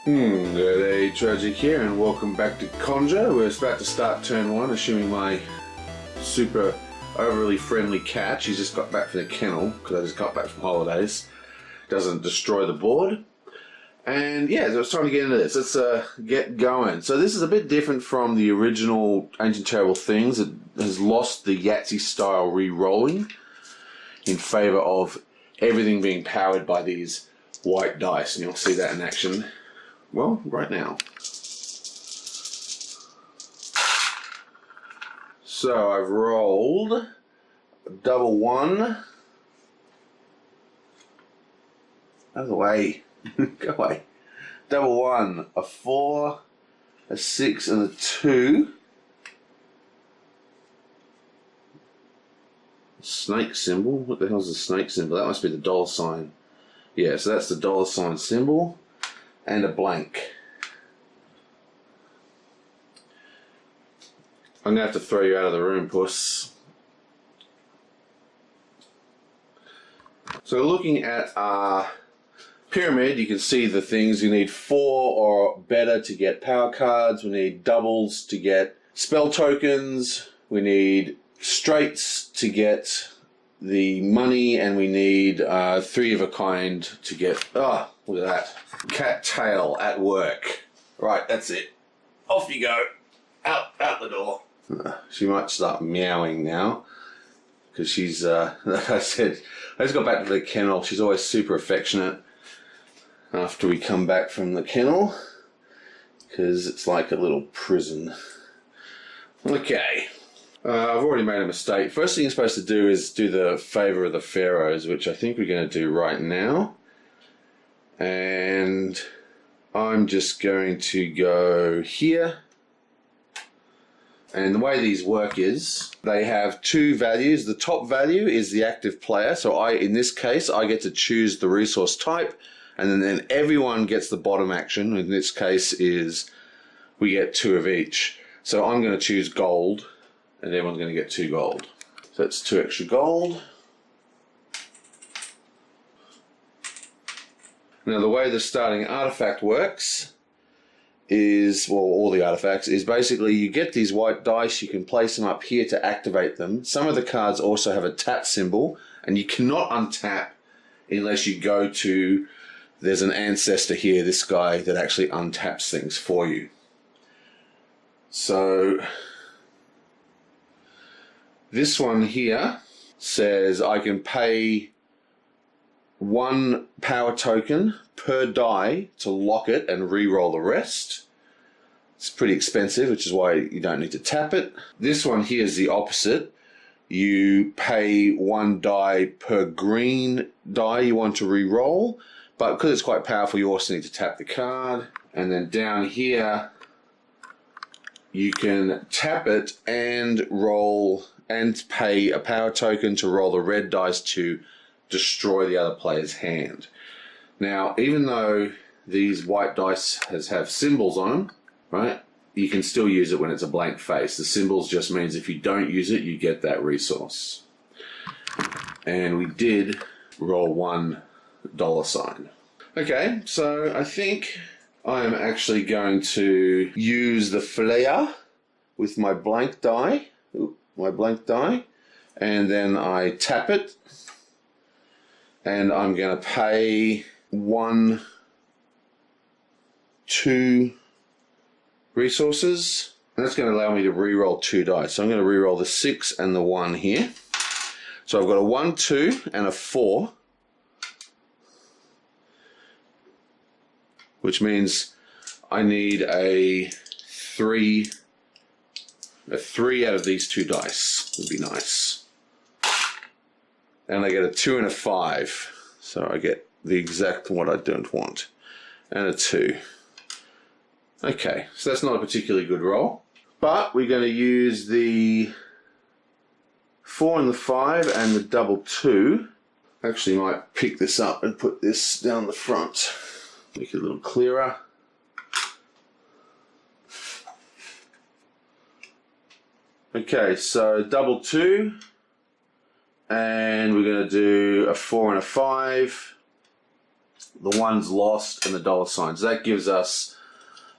Good day, Tragic here, and welcome back to Konja. We're about to start turn one, assuming my super overly friendly cat, she's just got back from the kennel, because I just got back from holidays, doesn't destroy the board. And yeah, so it's time to get into this. Let's get going. So this is a bit different from the original Ancient Terrible Things. It has lost the Yahtzee style re-rolling in favour of everything being powered by these white dice, and you'll see that in action. Well, right now. So I've rolled a double one. Out of the way. Go away. Double one, a 4, a 6, and a 2. Snake symbol? What the hell's the snake symbol? That must be the dollar sign. Yeah, so that's the dollar sign symbol. And a blank. I'm going to have to throw you out of the room, puss. So looking at our pyramid, you can see the things. You need 4 or better to get power cards. We need doubles to get spell tokens. We need straights to get the money, and we need 3 of a kind to get... Oh, look at that. Cat tail at work. Right, that's it. Off you go. Out the door. She might start meowing now, because she's, like I said, I just got back to the kennel. She's always super affectionate after we come back from the kennel, because it's like a little prison. Okay. I've already made a mistake. First thing you're supposed to do is do the Favour of the Pharaohs, which I think we're going to do right now. And I'm just going to go here. And the way these work is, they have 2 values. The top value is the active player. So in this case, I get to choose the resource type. And then everyone gets the bottom action. In this case is we get 2 of each. So I'm going to choose gold, and everyone's going to get 2 gold. So that's 2 extra gold. Now the way the starting artifact works is, well, all the artifacts, is basically you get these white dice, you can place them up here to activate them. Some of the cards also have a tap symbol, and you cannot untap unless you go to, there's an ancestor here, this guy, that actually untaps things for you. So this one here says I can pay 1 power token per die to lock it and re-roll the rest. It's pretty expensive, which is why you don't need to tap it. This one here is the opposite. You pay 1 die per green die you want to re-roll, but because it's quite powerful, you also need to tap the card. And then down here, you can tap it and roll and pay a power token to roll the red dice to destroy the other player's hand. Now, even though these white dice have symbols on them, right, you can still use it when it's a blank face. The symbols just means if you don't use it, you get that resource. And we did roll 1 dollar sign. Okay, so I think I am actually going to use the flare with my blank die. And then I tap it, and I'm going to pay 1, 2 resources, and that's going to allow me to re-roll 2 dice. So I'm going to re-roll the 6 and the 1 here. So I've got a 1, 2, and a 4, which means I need a 3 out of these 2 dice would be nice. And I get a 2 and a 5. So I get the exact what I don't want. And a 2. Okay, so that's not a particularly good roll. But we're going to use the 4 and the 5 and the double 2. Actually might pick this up and put this down the front. Make it a little clearer. Okay, so double 2, and we're going to do a 4 and a 5. the ones lost, and the dollar signs. That gives us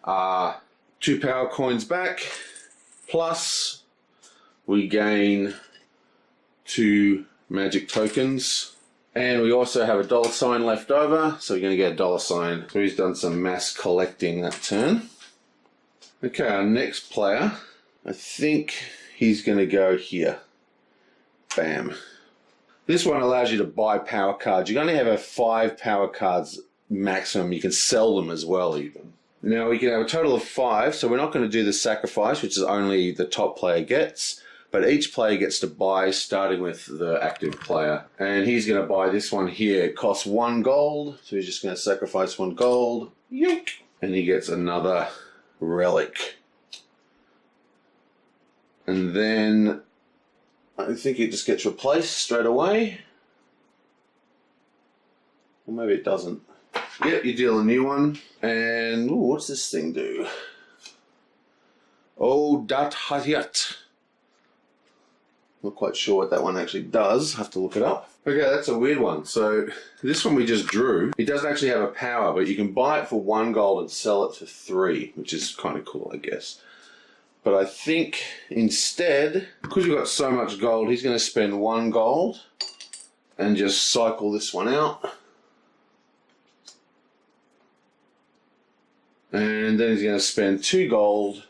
2 power coins back, plus we gain 2 magic tokens. And we also have a dollar sign left over, so we're going to get a dollar sign. So he's done some mass collecting that turn. Okay, our next player, I think he's going to go here. Bam. This one allows you to buy power cards. You only have 5 power cards maximum. You can sell them as well even. Now we can have a total of 5, so we're not going to do the sacrifice, which is only the top player gets. But each player gets to buy, starting with the active player. And he's going to buy this one here. It costs 1 gold, so he's just going to sacrifice 1 gold. Yoink! And he gets another relic. And then I think it just gets replaced straight away. Or maybe it doesn't. Yep, you deal a new one. And ooh, what's this thing do? Oh, dat hayat. Not quite sure what that one actually does. Have to look it up. Okay, that's a weird one. So this one we just drew. It doesn't actually have a power, but you can buy it for 1 gold and sell it for 3, which is kind of cool, I guess. But I think instead, because we've got so much gold, he's going to spend 1 gold and just cycle this one out. And then he's going to spend 2 gold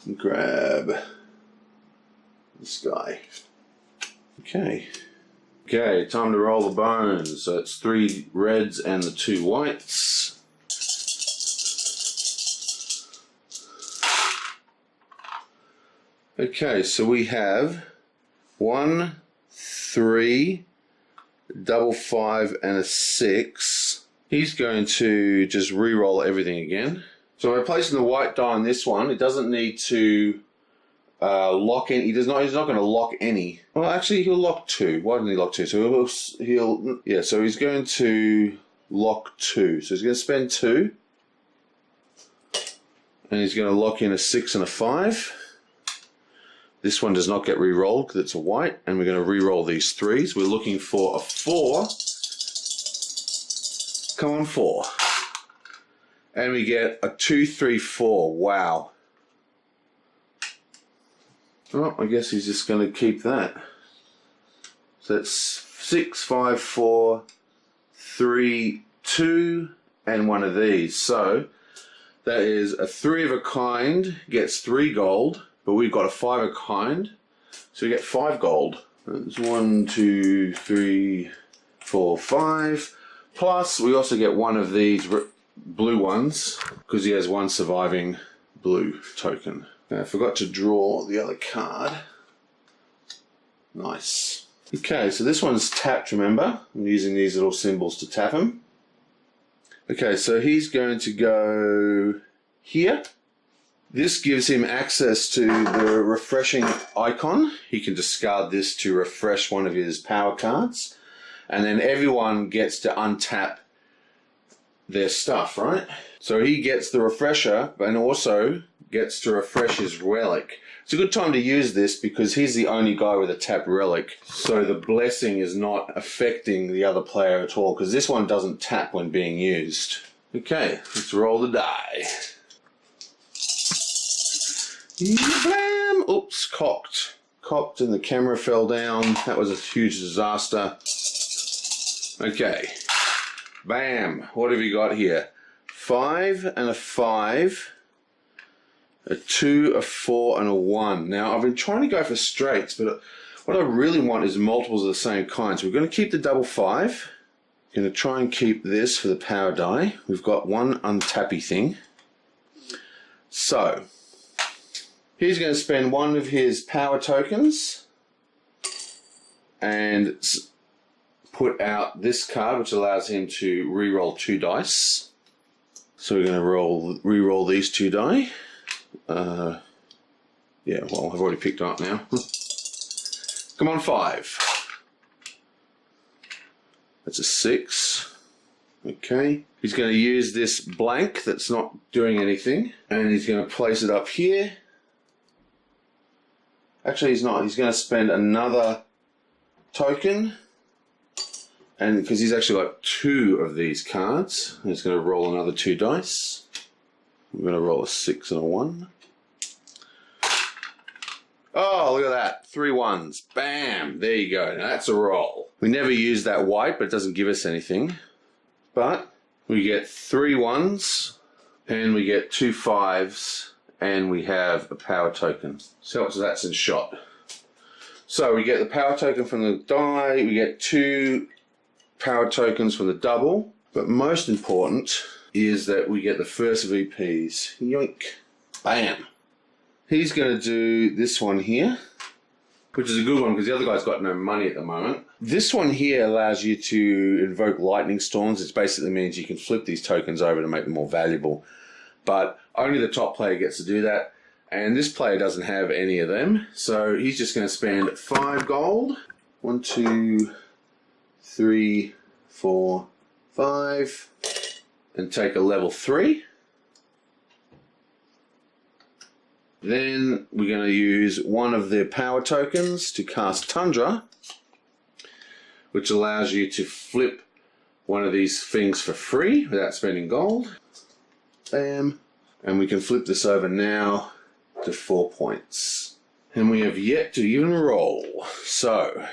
and grab this guy. Okay, time to roll the bones. So it's 3 reds and the 2 whites. Okay, so we have 1, 3, double 5, and a 6. He's going to just re-roll everything again. So by placing the white die on this one, it doesn't need to lock in. He's not going to lock any. Well, actually, he'll lock 2. Why didn't he lock 2? So so he's going to lock 2. So he's going to spend 2, and he's going to lock in a 6 and a 5. This one does not get re-rolled because it's a white, and we're going to re-roll these 3s. We're looking for a 4. Come on, 4. And we get a 2, 3, 4. Wow. Oh, I guess he's just going to keep that. So that's 6, 5, 4, 3, 2, and 1 of these. So that is a 3 of a kind gets 3 gold, but we've got a 5 of a kind, so we get 5 gold. That's 1, 2, 3, 4, 5. Plus, we also get 1 of these blue ones because he has 1 surviving blue token. I forgot to draw the other card. Nice. Okay, so this one's tapped, remember? I'm using these little symbols to tap him. Okay, so he's going to go here. This gives him access to the refreshing icon. He can discard this to refresh one of his power cards. And then everyone gets to untap their stuff, right? So he gets the refresher and also gets to refresh his relic. It's a good time to use this because he's the only guy with a tapped relic. So the blessing is not affecting the other player at all because this one doesn't tap when being used. Okay, let's roll the die. Blam! Oops, cocked. Cocked and the camera fell down. That was a huge disaster. Okay. Bam! What have you got here? 5 and a 5. A 2, a 4, and a 1. Now, I've been trying to go for straights, but what I really want is multiples of the same kind. So we're going to keep the double 5. We're going to try and keep this for the power die. We've got 1 untappy thing. So, he's going to spend 1 of his power tokens and put out this card, which allows him to re-roll 2 dice. So we're going to re-roll these 2 die. Yeah, well, I've already picked them up now. Come on, 5. That's a 6. Okay. He's going to use this blank that's not doing anything, and he's going to place it up here. Actually, he's not. He's going to spend another token And because he's actually got 2 of these cards, he's going to roll another 2 dice. We're going to roll a 6 and a 1. Oh, look at that. 3 ones. Bam. There you go. Now that's a roll. We never use that white, but it doesn't give us anything. But we get 3 ones, and we get 2 5s, and we have a power token. So that's in shot. So we get the power token from the die, we get 2 power tokens from the double, but most important is that we get the first VPs. Yoink. Bam. He's going to do this one here, which is a good one because the other guy's got no money at the moment. This one here allows you to invoke lightning storms. It basically means you can flip these tokens over to make them more valuable. But only the top player gets to do that. And this player doesn't have any of them. So he's just going to spend 5 gold. 1, 2, 3, 4, 5. And take a level 3. Then we're going to use one of their power tokens to cast Tundra, which allows you to flip one of these things for free without spending gold. Bam. And we can flip this over now to 4 points. And we have yet to even roll. So,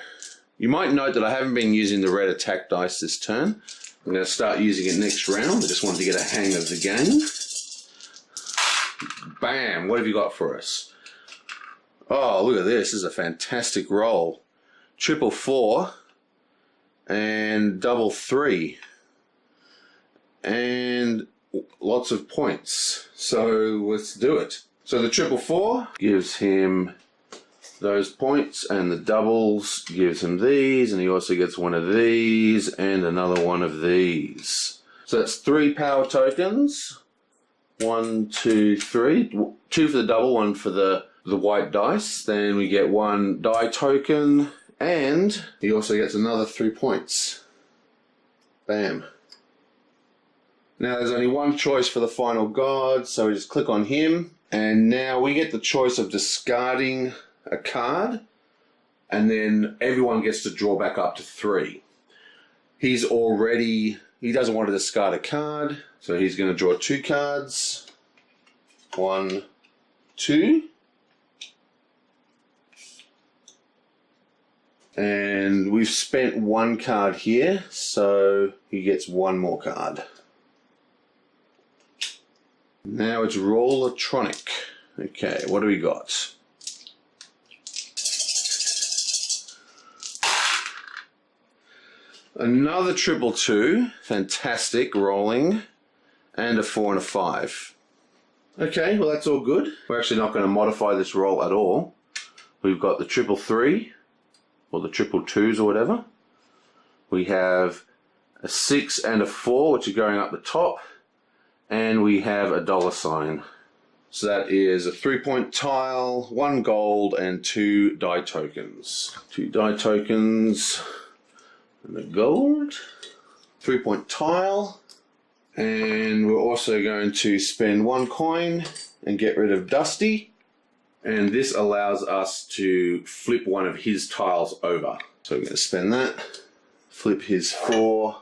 you might note that I haven't been using the red attack dice this turn. I'm going to start using it next round. I just wanted to get a hang of the game. Bam! What have you got for us? Oh, look at this. This is a fantastic roll. 4 4 and double 3. And lots of points. So let's do it. So the 4 4 gives him those points, and the doubles gives him these, and he also gets one of these and another one of these. So that's 3 power tokens. 1, 2, 3. 2 for the double, 1 for the white dice. Then we get 1 die token, and he also gets another 3 points. Bam. Now there's only one choice for the final god, so we just click on him, and now we get the choice of discarding a card, and then everyone gets to draw back up to 3. He doesn't want to discard a card, so he's going to draw 2 cards. 1, 2. And we've spent 1 card here, so he gets 1 more card. Now it's Rollatronic. Okay, what do we got? Another 2 2, fantastic rolling, and a 4 and a 5. Okay, well that's all good. We're actually not going to modify this roll at all. We've got the 3 3, or the 2 2s or whatever. We have a 6 and a 4, which are going up the top, and we have a $sign. So that is a 3-point tile, 1 gold, and 2 die tokens. 2 die tokens. And the gold, 3-point tile, and we're also going to spend 1 coin and get rid of Dusty, and this allows us to flip one of his tiles over. So we're going to spend that, flip his 4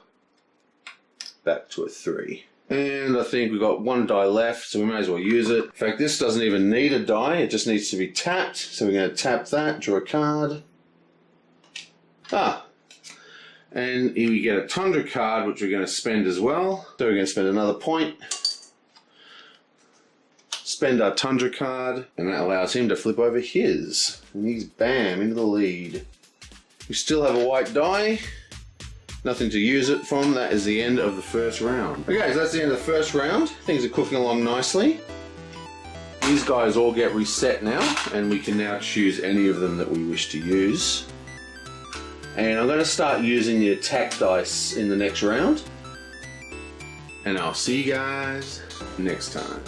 back to a 3. And I think we've got 1 die left, so we may as well use it. In fact, this doesn't even need a die, it just needs to be tapped. So we're going to tap that, draw a card. And we get a Tundra card, which we're going to spend as well. So we're going to spend another point. Spend our Tundra card, and that allows him to flip over his. And he's bam, into the lead. We still have a white die. Nothing to use it from. That is the end of the first round. Okay, so that's the end of the first round. Things are cooking along nicely. These guys all get reset now, and we can now choose any of them that we wish to use. And I'm going to start using the attack dice in the next round. And I'll see you guys next time.